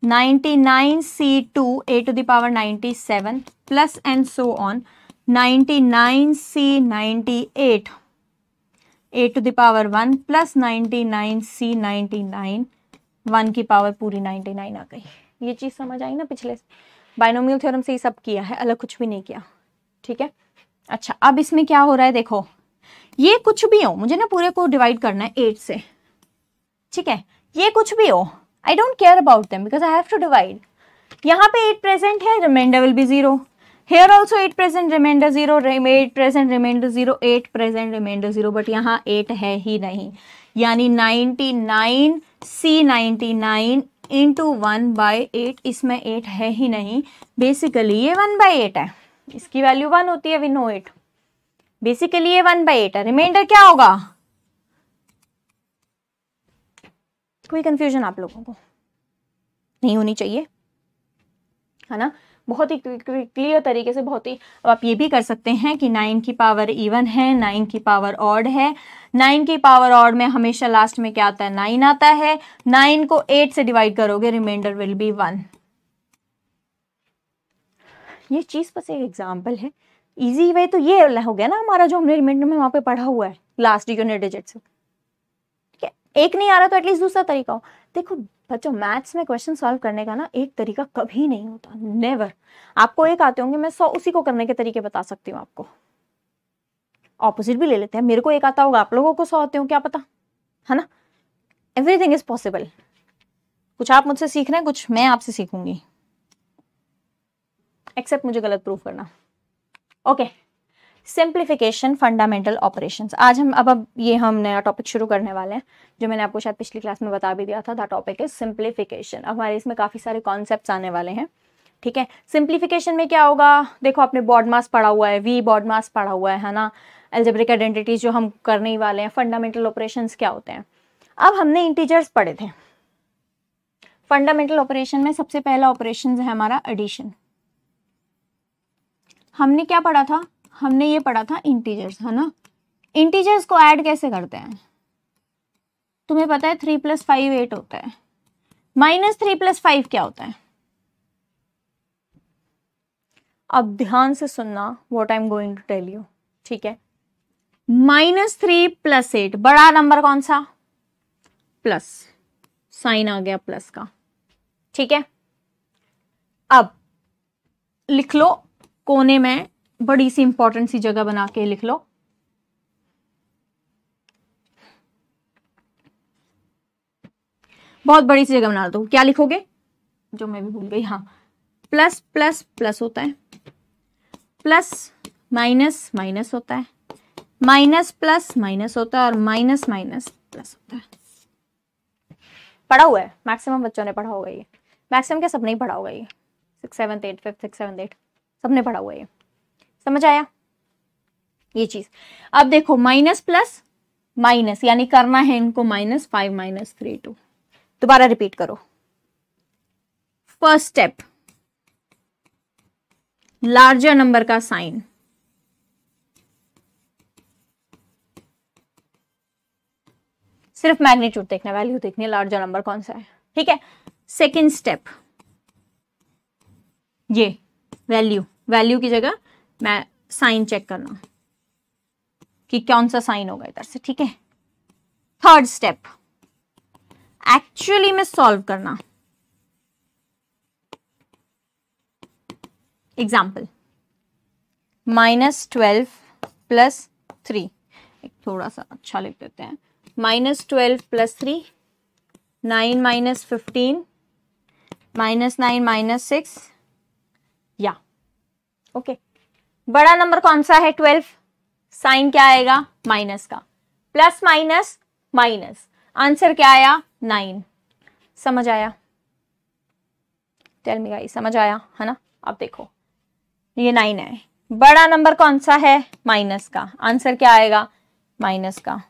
A: 99C2 8 to the power 97 plus and so on 99C98 8 to the power 1 plus 99C99 1 की पावर पूरी 99 आ गई। ये चीज समझ आई ना, पिछले बाइनोमियल थ्योरम से ही सब किया है, अलग कुछ भी नहीं किया। ठीक है, अच्छा अब इसमें क्या हो रहा है, देखो ये कुछ भी हो, मुझे ना पूरे को डिवाइड करना है 8 से। ठीक है, ये कुछ भी हो, I don't care about them because I have to divide. यहाँ पे 8 प्रेजेंट है, remainder will be 0। Here also 8 present, remainder 0, 8 present, remainder 0, 8 present, remainder 0, but यहाँ 8 है ही नहीं, यानी 99C99 इंटू 1/8, इसमें 8 है ही नहीं। बेसिकली ये 1/8 है, इसकी वैल्यू 1 होती है, वी नो इट। बेसिकली ये 1/8 है, रिमाइंडर क्या होगा? कोई कंफ्यूजन आप लोगों को नहीं होनी चाहिए, है ना। बहुत ही क्लियर तरीके से, बहुत ही। अब आप ये भी कर सकते हैं कि 9 की पावर इवन है, 9 की पावर ऑड है। 9 की पावर ऑड में हमेशा लास्ट में क्या आता है, 9 आता है। 9 को 8 से डिवाइड करोगे, रिमाइंडर विल बी 1। ये चीज बस एक एग्जांपल है, इजी वे तो ये हो गया ना हमारा, जो हमने रिमाइंडर में वहां पे पढ़ा हुआ है लास्ट यूनिट डिजिट से। ठीक है, एक नहीं आ रहा तो एटलीस्ट दूसरा तरीका हो। देखो बच्चों, मैथ्स में क्वेश्चन सॉल्व करने का ना एक तरीका कभी नहीं होता, नेवर। आपको एक आते होंगे, मैं 100 उसी को करने के तरीके बता सकती हूँ आपको। ऑपोजिट भी ले लेते हैं, मेरे को एक आता होगा, आप लोगों को 100 आते हो, क्या पता, है ना। Everything is possible. कुछ आप मुझसे सीख रहे हैं, कुछ मैं आपसे सीखूंगी, एक्सेप्ट मुझे गलत प्रूफ करना। Okay, simplification fundamental operations. आज हम ये हम नया टॉपिक शुरू करने वाले हैं, जो मैंने आपको शायद पिछली क्लास में बता भी दिया था। The topic is simplification. अब हमारे इसमें काफी सारे कॉन्सेप्ट्स आने वाले हैं। ठीक है, सिंप्लीफिकेशन में क्या होगा, देखो आपने बॉड मास पढ़ा हुआ है, वी बॉड मास पढ़ा हुआ है ना। अलजेब्रिक आइडेंटिटीज जो हम करने ही वाले हैं, फंडामेंटल ऑपरेशंस क्या होते हैं। अब हमने इंटीजर्स पढ़े थे। फंडामेंटल ऑपरेशन में सबसे पहला ऑपरेशन है हमारा एडिशन। हमने क्या पढ़ा था, हमने ये पढ़ा था इंटीजर्स, है ना। इंटीजर्स को ऐड कैसे करते हैं, तुम्हें पता है 3 + 5 8 होता है। -3 + 5 क्या होता है? अब ध्यान से सुनना what I am going to tell you. ठीक है, -3 + 8, बड़ा नंबर कौन सा, प्लस, साइन आ गया प्लस का। ठीक है, अब लिख लो कोने में, बड़ी सी इंपॉर्टेंट सी जगह बना के लिख लो, बहुत बड़ी सी जगह बना दो। क्या लिखोगे, जो मैं भी भूल गई, हाँ, प्लस प्लस प्लस होता है, प्लस माइनस माइनस होता है, माइनस प्लस माइनस होता है, और माइनस माइनस प्लस होता है। पढ़ा हुआ है, मैक्सिमम बच्चों ने पढ़ा होगा ये। मैक्सिमम क्या, सबने ही पढ़ा होगा ये, 6 7 8 5 6 7 8 सबने पढ़ा हुआ है ये। समझ आया ये चीज। अब देखो माइनस प्लस माइनस, यानी करना है इनको -5 - 3 2। दोबारा रिपीट करो। फर्स्ट स्टेप, लार्जर नंबर का साइन, सिर्फ मैग्नीट्यूड देखना, वैल्यू देखनी है, लार्जर नंबर कौन सा है। ठीक है, सेकेंड स्टेप, ये वैल्यू वैल्यू की जगह मैं साइन चेक करना कि कौन सा साइन होगा इधर से, ठीक है। थर्ड स्टेप, एक्चुअली में सॉल्व करना। एग्जाम्पल, -12 + 3, एक थोड़ा सा अच्छा लिख देते हैं, -12 + 3, 9 - 15, -9 - 6, या ओके। बड़ा नंबर कौन सा है? 12, साइन क्या आएगा? माइनस का, प्लस माइनस माइनस, आंसर क्या आया? 9। समझ आया? टेल मी गाइस, समझ आया है ना? अब देखो ये 9 है, बड़ा नंबर कौन सा है? माइनस का, आंसर क्या आएगा? माइनस का।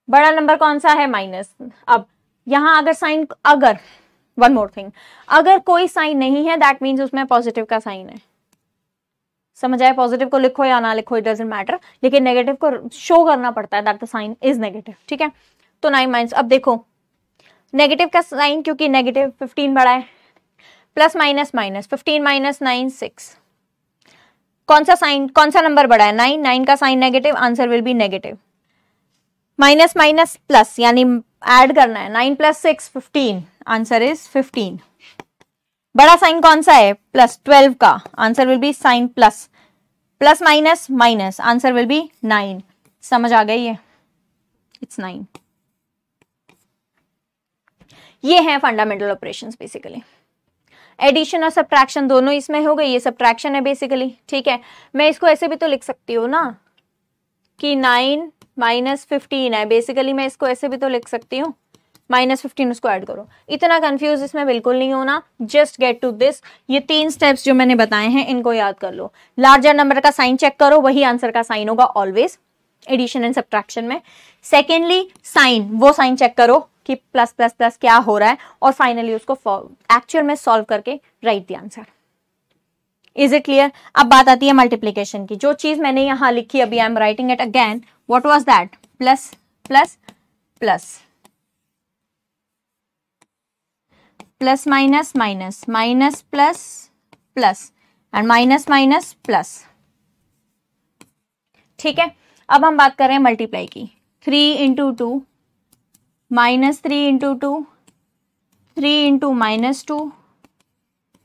A: बड़ा नंबर कौन सा है? माइनस। अब यहां अगर साइन, अगर वन मोर थिंग, अगर कोई साइन नहीं है दैट मीन्स उसमें पॉजिटिव का साइन है। समझ आए? पॉजिटिव को लिखो या ना लिखो, इट डजंट मैटर, लेकिन नेगेटिव को शो करना पड़ता है that the sign is negative, ठीक है। तो 9 माइनस, अब देखो नेगेटिव का साइन, क्योंकि नेगेटिव 15 बड़ा है, प्लस माइनस माइनस, 15 - 9 6, कौन सा साइन, कौन सा नंबर बड़ा है? 9, 9 का sign negative, answer will be negative. Minus minus plus, यानी ऐड करना है, 9 + 6 15, आंसर इज 15। बड़ा साइन कौन सा है? प्लस, 12 का, answer will be sign plus, plus minus minus, answer will be 9। समझ आ गई है? इट्स 9। ये है फंडामेंटल ऑपरेशंस बेसिकली। एडिशन और सब्ट्रैक्शन दोनों इसमें हो गई, ये सब्ट्रैक्शन है बेसिकली, ठीक है। मैं इसको ऐसे भी तो लिख सकती हूँ ना कि 9 - 15 है, बेसिकली मैं इसको ऐसे भी तो लिख सकती हूँ, -15 उसको ऐड करो। इतना कंफ्यूज इसमें बिल्कुल नहीं होना, जस्ट गेट टू दिस। ये 3 स्टेप्स जो मैंने बताए हैं इनको याद कर लो। लार्जर नंबर का साइन चेक करो, वही आंसर का साइन होगा ऑलवेज एडिशन एंड सब्ट्रैक्शन में। सेकेंडली साइन, वो साइन चेक करो कि प्लस प्लस प्लस क्या हो रहा है, और फाइनली उसको एक्चुअल में सॉल्व करके right the answer. Is it clear? अब बात आती है मल्टीप्लीकेशन की। जो चीज मैंने यहां लिखी अभी, I am writing it again, what was that? Plus plus plus, plus minus minus, minus plus plus, and minus minus plus, ठीक है। अब हम बात कर रहे हैं मल्टीप्लाई की। 3 × 2 -3 × 2, 3 × -2,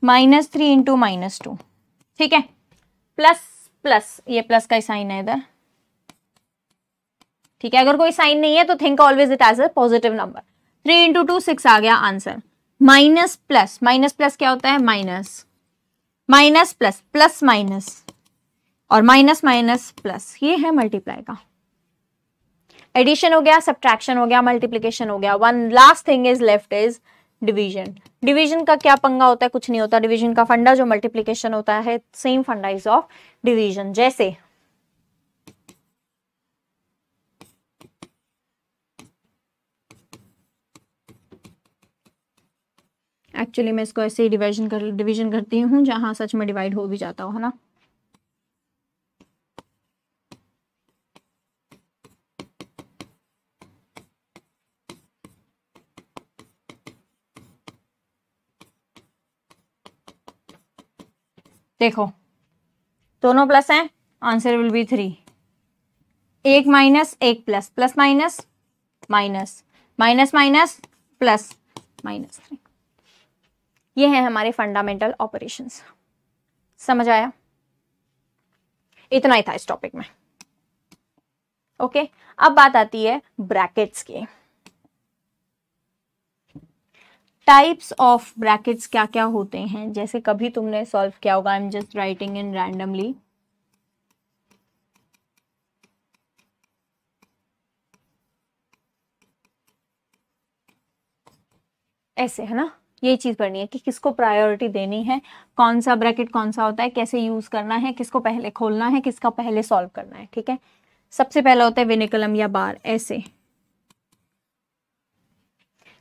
A: -3 × -2, ठीक है। प्लस प्लस, ये प्लस का साइन है इधर, ठीक है। अगर कोई साइन नहीं है तो think always it as a positive number. 3 × 2 6 आ गया आंसर। माइनस प्लस, माइनस प्लस क्या होता है? Minus, minus plus, plus minus, और माइनस माइनस प्लस, ये है मल्टीप्लाई का। एडिशन हो गया, सब्ट्रैक्शन हो गया, मल्टीप्लीकेशन हो गया। One last thing is left is division. Division का क्या पंगा होता है? कुछ नहीं होता। डिवीजन का फंडा जो मल्टीप्लीकेशन होता है, सेम फंडा इज ऑफ डिवीजन। जैसे एक्चुअली मैं इसको ऐसे ही डिवीजन करती हूँ जहां सच में डिवाइड हो भी जाता हो, है ना। देखो दोनों प्लस हैं, आंसर विल बी 3। एक माइनस एक plus, plus minus minus, minus minus plus, -3। ये है हमारे फंडामेंटल ऑपरेशंस। समझ आया? इतना ही था इस टॉपिक में। ओके, अब बात आती है ब्रैकेट्स की। टाइप्स ऑफ ब्रैकेट्स क्या क्या होते हैं? जैसे कभी तुमने सॉल्व किया होगा, आई am just writing in randomly. ऐसे, है ना। ये चीज पढ़नी है कि किसको प्रायोरिटी देनी है, कौन सा ब्रैकेट कौन सा होता है, कैसे यूज करना है, किसको पहले खोलना है, किसका पहले सॉल्व करना है, ठीक है। सबसे पहला होता है विनिकुलम या बार। ऐसे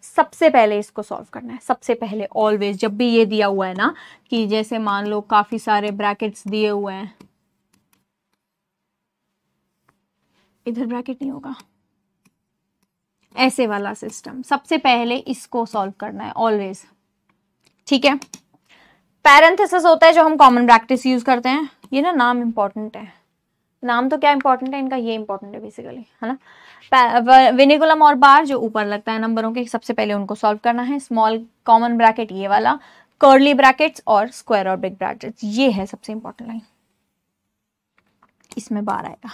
A: सबसे पहले इसको सॉल्व करना है, सबसे पहले ऑलवेज। जब भी ये दिया हुआ है ना, कि जैसे मान लो काफी सारे ब्रैकेट्स दिए हुए हैं, इधर ब्रैकेट नहीं होगा, ऐसे वाला सिस्टम, सबसे पहले इसको सॉल्व करना है ऑलवेज, ठीक है। पैरेंथेसिस होता है जो हम कॉमन ब्रैकेट्स यूज करते हैं, ये ना नाम इंपॉर्टेंट है, नाम तो क्या इंपॉर्टेंट है इनका, ये इंपॉर्टेंट है बेसिकली, है ना। विनिकुलम और बार जो ऊपर लगता है नंबरों के, सबसे पहले उनको सॉल्व करना है। स्मॉल कॉमन ब्रैकेट ये वाला, कर्ली ब्रैकेट्स और स्क्वायर और बिग ब्रैकेट्स, ये है सबसे इंपॉर्टेंट लाइन, इसमें बार आएगा।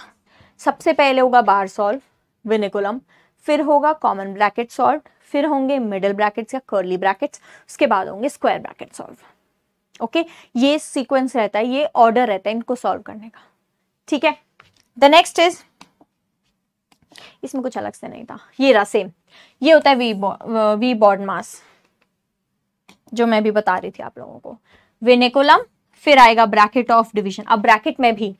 A: सबसे पहले होगा बार सॉल्व, विनिकुलम, फिर होगा कॉमन ब्रैकेट सॉल्व, फिर होंगे मिडिल ब्रैकेट्स या कर्ली ब्रैकेट्स, उसके बाद होंगे स्क्वायर ब्रैकेट सॉल्व। ओके, ये सीक्वेंस रहता है, ये ऑर्डर रहता है इनको सॉल्व करने का, ठीक है। द नेक्स्ट इज, इसमें कुछ अलग से नहीं था, ये रहा सेम, ये होता है वी बॉड मास, जो मैं भी बता रही थी आप लोगों को। विनिकुलम, फिर आएगा ब्रैकेट ऑफ डिवीजन। अब ब्रैकेट में भी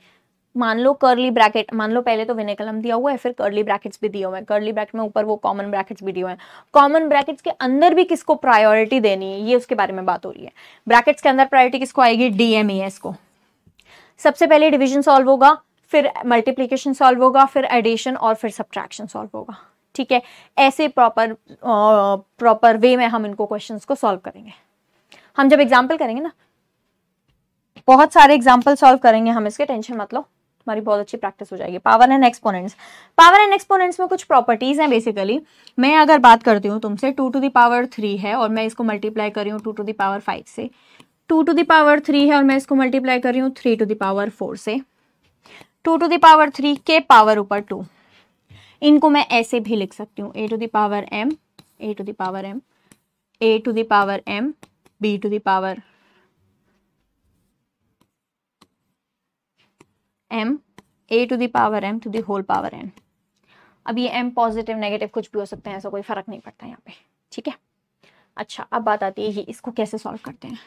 A: मान लो कर्ली ब्रैकेट, मान लो पहले तो विनिकुलम दिया हुआ है, फिर कर्ली ब्रैकेट्स भी दिए हुए हैं, कर्ली ब्रैकेट में ऊपर वो कॉमन ब्रैकेट्स भी दिए हुए हैं। कॉमन ब्रैकेट्स के अंदर भी किसको प्रायोरिटी देनी है, ये उसके बारे में बात हो रही है। ब्रैकेट्स के अंदर प्रायोरिटी किसको आएगी, DMES को। सबसे पहले डिवीजन सॉल्व होगा, फिर मल्टीप्लीकेशन सॉल्व होगा, फिर एडिशन और फिर सब्ट्रैक्शन सॉल्व होगा, ठीक है। ऐसे प्रॉपर वे में हम इनको क्वेश्चंस को सॉल्व करेंगे। हम जब एग्जाम्पल करेंगे ना, बहुत सारे एग्जाम्पल सॉल्व करेंगे हम इसके, टेंशन मत लो, हमारी बहुत अच्छी प्रैक्टिस हो जाएगी। Power and exponents, power and exponents में कुछ प्रॉपर्टीज हैं बेसिकली। मैं अगर बात करती हूँ तुमसे 2 to the power 3 है और मैं इसको मल्टीप्लाई कर रही हूँ 2 to the power 5 से, 2 to the power 3 है और मैं इसको मल्टीप्लाई कर रही हूँ 3 to the power 4 से, 2 to the power 3 के पावर ऊपर 2, इनको मैं ऐसे भी लिख सकती हूँ, a to the power m, a to the power m, a to the power m, b to the power m, a to the power m to the whole power n। अब ये m पॉजिटिव नेगेटिव कुछ भी हो सकते हैं, ऐसा कोई फर्क नहीं पड़ता यहाँ पे, ठीक है। अच्छा, अब बात आती है ये इसको कैसे सॉल्व करते हैं।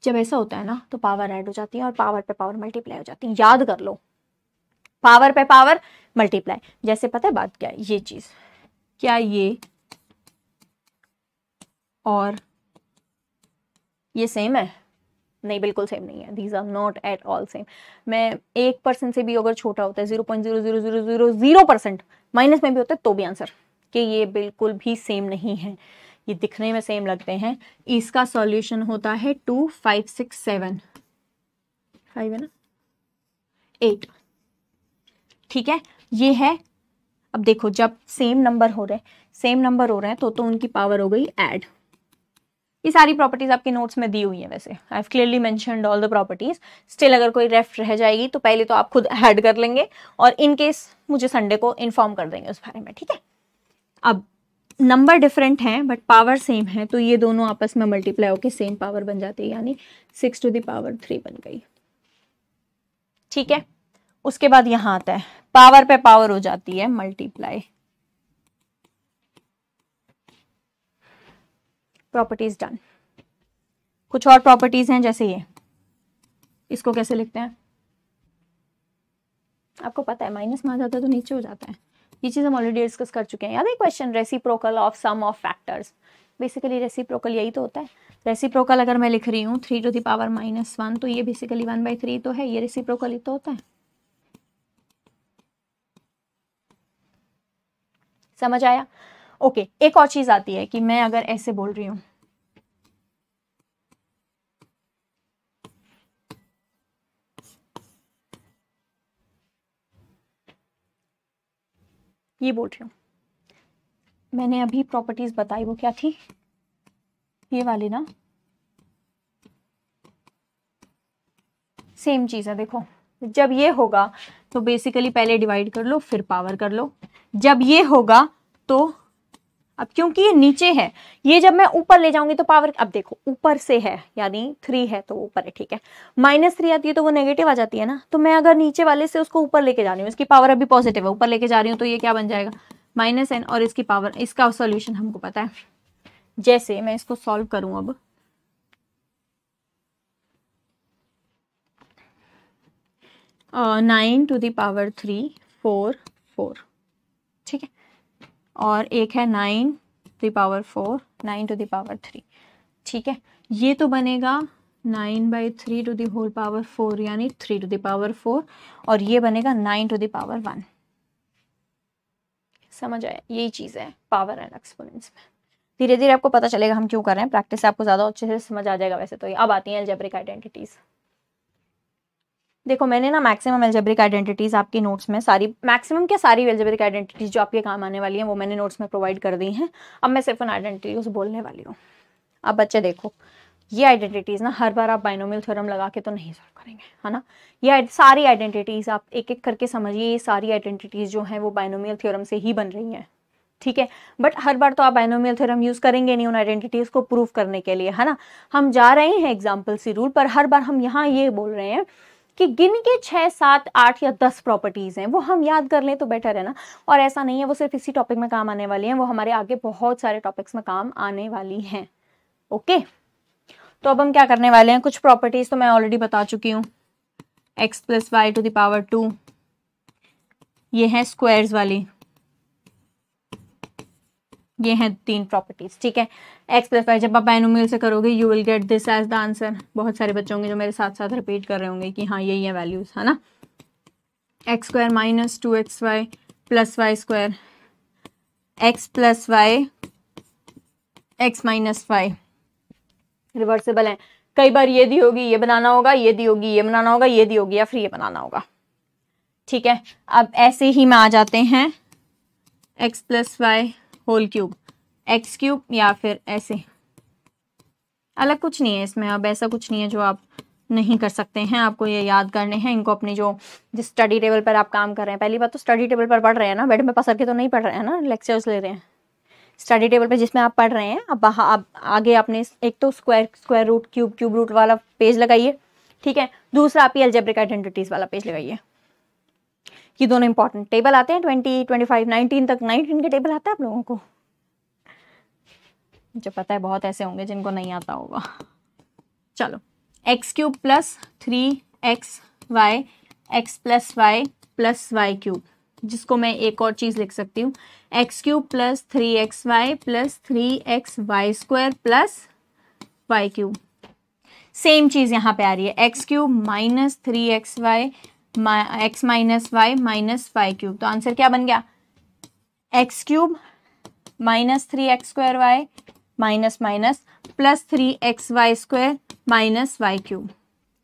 A: जब ऐसा होता है ना तो पावर ऐड हो जाती है और पावर पे पावर मल्टीप्लाई हो जाती है, याद कर लो, पावर पे पावर मल्टीप्लाई। जैसे पता है बात क्या है, ये चीज, क्या ये और ये सेम है? नहीं, बिल्कुल सेम नहीं है, these are not at all same. मैं 1% से भी अगर छोटा होता है, 0.00000% माइनस में भी होता है तो भी आंसर कि ये बिल्कुल भी सेम नहीं है, ये दिखने में सेम लगते हैं। इसका सॉल्यूशन होता है 2 5 6 7, 5 है ना, 8, ठीक है, ये है। अब देखो, जब सेम नंबर हो रहे हैं तो उनकी पावर हो गई ऐड। ये सारी प्रॉपर्टीज आपके नोट्स में दी हुई है, वैसे I have clearly mentioned all the properties. Still अगर कोई रेफ रह जाएगी तो पहले तो आप खुद ऐड कर लेंगे और इन केस मुझे संडे को इन्फॉर्म कर देंगे उस बारे में, ठीक है। अब नंबर डिफरेंट हैं बट पावर सेम है, तो ये दोनों आपस में मल्टीप्लाई होकर सेम पावर बन जाती है, यानी 6 to the power 3 बन गई, ठीक है। उसके बाद यहां आता है पावर पे पावर हो जाती है मल्टीप्लाई, प्रॉपर्टीज डन। कुछ और प्रॉपर्टीज हैं, जैसे ये, इसको कैसे लिखते हैं आपको पता है, माइनस में आ जाता है तो नीचे हो जाता है। ये चीज हम ऑलरेडी डिस्कस कर चुके हैं, याद है question, reciprocal of sum of factors. Basically reciprocal यही तो होता है। रेसिप्रोकल अगर मैं लिख रही हूँ 3 to the power -1, तो ये बेसिकली 1/3 तो है, ये रेसिप्रोकल ही तो होता है, समझ आया। ओके, एक और चीज आती है कि मैं अगर ऐसे बोल रही हूं, ये बोल रही हूं, मैंने अभी प्रॉपर्टीज बताई, वो क्या थी, ये वाली ना, सेम चीज है। देखो, जब ये होगा तो बेसिकली पहले डिवाइड कर लो फिर पावर कर लो, जब ये होगा तो, अब क्योंकि ये नीचे है, ये जब मैं ऊपर ले जाऊंगी तो पावर, अब देखो ऊपर से है यानी 3 है तो ऊपर है, ठीक है। -3 आती है तो वो नेगेटिव आ जाती है ना, तो मैं अगर नीचे वाले से उसको ऊपर लेके जा रही हूँ, इसकी पावर अभी पॉजिटिव है, ऊपर लेके जा रही हूँ, तो ये क्या बन जाएगा -n, और इसकी पावर, इसका सॉल्यूशन हमको पता है। जैसे मैं इसको सॉल्व करूं अब, uh, 9 to the power 3 4 4, ठीक है, और एक है 9 to the power 4 9 to the power 3, ठीक है। ये तो बनेगा 9/3 to the whole power 4 यानी 3 to the power 4, और ये बनेगा 9 to the power 1। समझ आया? यही चीज़ है पावर एंड एक्सपोनेंट्स में। धीरे धीरे आपको पता चलेगा हम क्यों कर रहे हैं, प्रैक्टिस से आपको ज़्यादा अच्छे से समझ आ जाएगा वैसे तो। ये अब आती हैं अलजेब्रिक आइडेंटिटीज़। देखो मैंने ना मैक्सिमम अलजेब्रिक आइडेंटिटीज़ आपकी नोट्स में सारी, मैक्सिमम क्या सारी अलजेब्रिक आइडेंटिटीज़ जो आपके काम आने वाली हैं वो मैंने नोट्स में प्रोवाइड कर दी हैं। अब मैं सिर्फ उन आइडेंटिटीज़ बोलने वाली हूँ। अब बच्चे देखो, ये आइडेंटिटीज़ ना हर बार आप बाइनोमियल थ्योरम लगा के तो नहीं सॉल्व करेंगे, है ना। ये सारी आइडेंटिटीज़ आप एक एक करके समझिए, ये सारी आइडेंटिटीज़ जो हैं वो बाइनोमियल थ्योरम से ही बन रही हैं, ठीक है। बट हर बार तो आप बाइनोमियल थ्योरम यूज़ करेंगे नहीं उन आइडेंटिटीज़ को प्रूव करने के लिए, है ना। हम जा रहे हैं एग्जाम्पल सी रूल पर, हर बार हम यहाँ ये बोल रहे हैं कि गिन के 6, 7, 8 या 10 प्रॉपर्टीज़ हैं, वो हम याद कर लें तो बेटर है ना। और ऐसा नहीं है वो सिर्फ इसी टॉपिक में काम आने वाली हैं, वो हमारे आगे बहुत सारे टॉपिक्स में काम आने वाली हैं। ओके, तो अब हम क्या करने वाले हैं, कुछ प्रॉपर्टीज़ तो मैं ऑलरेडी बता चुकी हूँ। x + y⁻² 2, ये है स्क्वायर्स वाली, ये हैं 3 प्रॉपर्टीज, ठीक है। x + y जब आप बाइनोमियल से करोगे you will get this as the answer. बहुत सारे बच्चे होंगे जो मेरे साथ साथ रिपीट कर रहे होंगे कि हाँ यही है वैल्यूज, है ना। x² - 2xy + y², x + y x - y reversible है। कई बार ये दी होगी ये बनाना होगा, ये दी होगी ये बनाना होगा, ये दी होगी या फिर ये बनाना होगा, ठीक है। अब ऐसे ही में आ जाते हैं x + y² x³ या फिर ऐसे, अलग कुछ नहीं है इसमें। अब ऐसा कुछ नहीं है जो आप नहीं कर सकते हैं, आपको ये याद करने हैं इनको अपनी जो जिस स्टडी टेबल पर आप काम कर रहे हैं। पहली बात तो स्टडी टेबल पर पढ़ रहे हैं ना, बेड में पसर के तो नहीं पढ़ रहे हैं ना, लेक्चर्स ले रहे हैं। स्टडी टेबल पे जिसमें आप पढ़ रहे हैं, अब आगे आपने एक तो स्क्वायर रूट क्यूब रूट वाला पेज लगाइए, ठीक है। दूसरा आप ये अलजेब्रिक आइडेंटिटीज वाला पेज लगाइए। ये दोनों इंपॉर्टेंट टेबल आते हैं 20, 25, 19 तक। 19 के टेबल आता है आप लोगों को? मुझे पता है बहुत ऐसे होंगे जिनको नहीं आता होगा। चलो, x³ + 3xy x + y + y³, जिसको मैं एक और चीज लिख सकती हूँ, x³ + 3xy + 3xy² + y³। Same चीज यहाँ पे आ रही है, x³ - 3xy x - y - y³। तो आंसर क्या बन गया, x³ - 3x² minus + 3xy² - y³,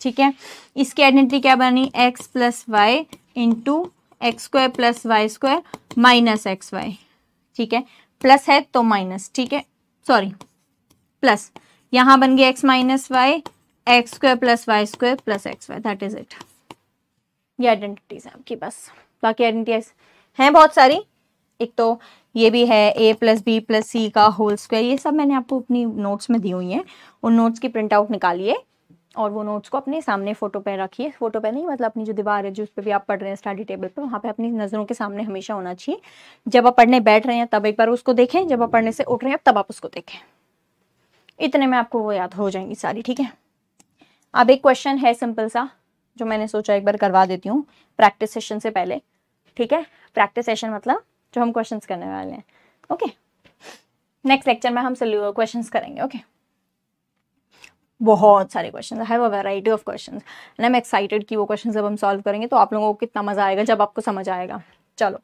A: ठीक है। इसकी आइडेंटिटी क्या बनी, x + y × x² + y² - xy, ठीक है। प्लस है तो माइनस, ठीक है, सॉरी प्लस, यहां बन गया x - y x² + y² + xy, that is it. ये आइडेंटिटीज है आपकी बस। बाकी आइडेंटिटीज हैं बहुत सारी, एक तो ये भी है a + b + c का होल स्क्वायर, ये सब मैंने आपको अपनी नोट्स में दी हुई हैं। उन नोट्स की प्रिंट आउट निकालिए और वो नोट्स को अपने सामने फोटो पे रखिए। फोटो पे नहीं मतलब अपनी जो दीवार है जिस पे भी आप पढ़ रहे हैं स्टडी टेबल पे, वहाँ पे अपनी नज़रों के सामने हमेशा होना चाहिए। जब आप पढ़ने बैठ रहे हैं तब एक बार उसको देखें, जब आप पढ़ने से उठ रहे हैं तब आप उसको देखें। इतने में आपको वो याद हो जाएंगी सारी, ठीक है। अब एक क्वेश्चन है सिंपल सा जो मैंने सोचा एक बार करवा देती हूँ प्रैक्टिस सेशन से पहले, ठीक है। प्रैक्टिस सेशन मतलब जो हम क्वेश्चंस करने वाले हैं, ओके। नेक्स्ट लेक्चर में हम क्वेश्चंस करेंगे, ओके। बहुत सारे questions, I have a variety of questions and I am excited कि वो क्वेश्चंस जब हम सॉल्व करेंगे तो आप लोगों को कितना मजा आएगा जब आपको समझ आएगा। चलो,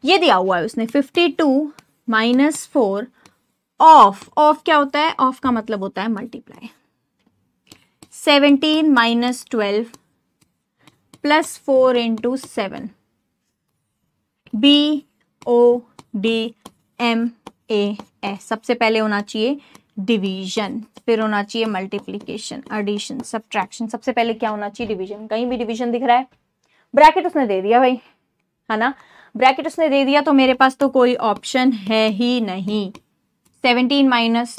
A: ये दिया हुआ है उसने 52 - 4 ऑफ क्या होता है, ऑफ का मतलब होता है मल्टीप्लाई। 17 - 12 + 4 × 7 BODMAS। सबसे पहले होना चाहिए डिवीजन, फिर होना चाहिए मल्टीप्लिकेशन, एडिशन, सब्ट्रैक्शन। सबसे पहले क्या होना चाहिए, डिवीजन। कहीं भी डिवीजन दिख रहा है, ब्रैकेट उसने दे दिया भाई, है ना। ब्रैकेट उसने दे दिया तो मेरे पास तो कोई ऑप्शन है ही नहीं। 17 -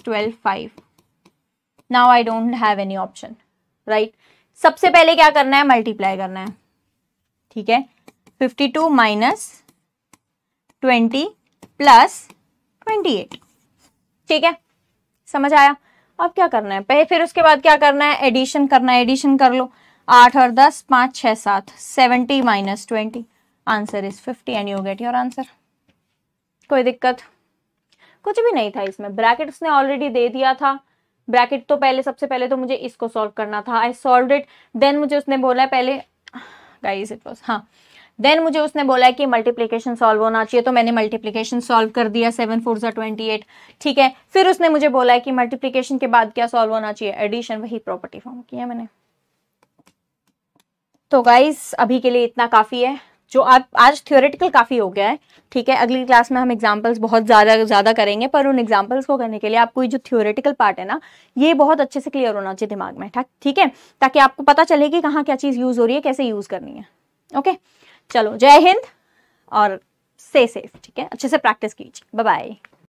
A: 12 5, now I don't have any option, right. सबसे पहले क्या करना है, मल्टीप्लाई करना है, ठीक है। 52 - 20 + 28, ठीक है, समझ आया। अब क्या करना है, पहले फिर उसके बाद क्या करना है, एडिशन करना है। एडिशन कर लो, 8 और 10 5 6 7, 70 - 20, answer is 50 and you get your answer. कोई दिक्कत कुछ भी नहीं था इसमें, ब्रैकेट उसने ऑलरेडी दे दिया था। ब्रैकेट तो पहले सबसे पहले तो मुझे इसको सॉल्व करना था, आई सॉल्व्ड इट। देन मुझे उसने बोला है पहले गाइस इट वाज, हाँ देन मुझे उसने बोला है कि मल्टीप्लिकेशन सॉल्व होना चाहिए, तो मैंने मल्टीप्लिकेशन सॉल्व कर दिया, 7 4 28, ठीक है। फिर उसने मुझे बोला है कि मल्टीप्लिकेशन के बाद क्या सॉल्व होना चाहिए, एडिशन, वही प्रॉपर्टी फॉर्म की है मैंने। तो गाइस अभी के लिए इतना काफी है, जो आप आज थ्योरेटिकल काफी हो गया है, ठीक है। अगली क्लास में हम एग्जांपल्स बहुत ज्यादा करेंगे, पर उन एग्जांपल्स को करने के लिए आपको ये जो थ्योरेटिकल पार्ट है ना, ये बहुत अच्छे से क्लियर होना चाहिए दिमाग में, ठीक है, ताकि आपको पता चले कि कहाँ क्या चीज यूज हो रही है, कैसे यूज करनी है। ओके, चलो, जय हिंद और स्टे सेफ, ठीक है, अच्छे से प्रैक्टिस कीजिए, बाय बाय।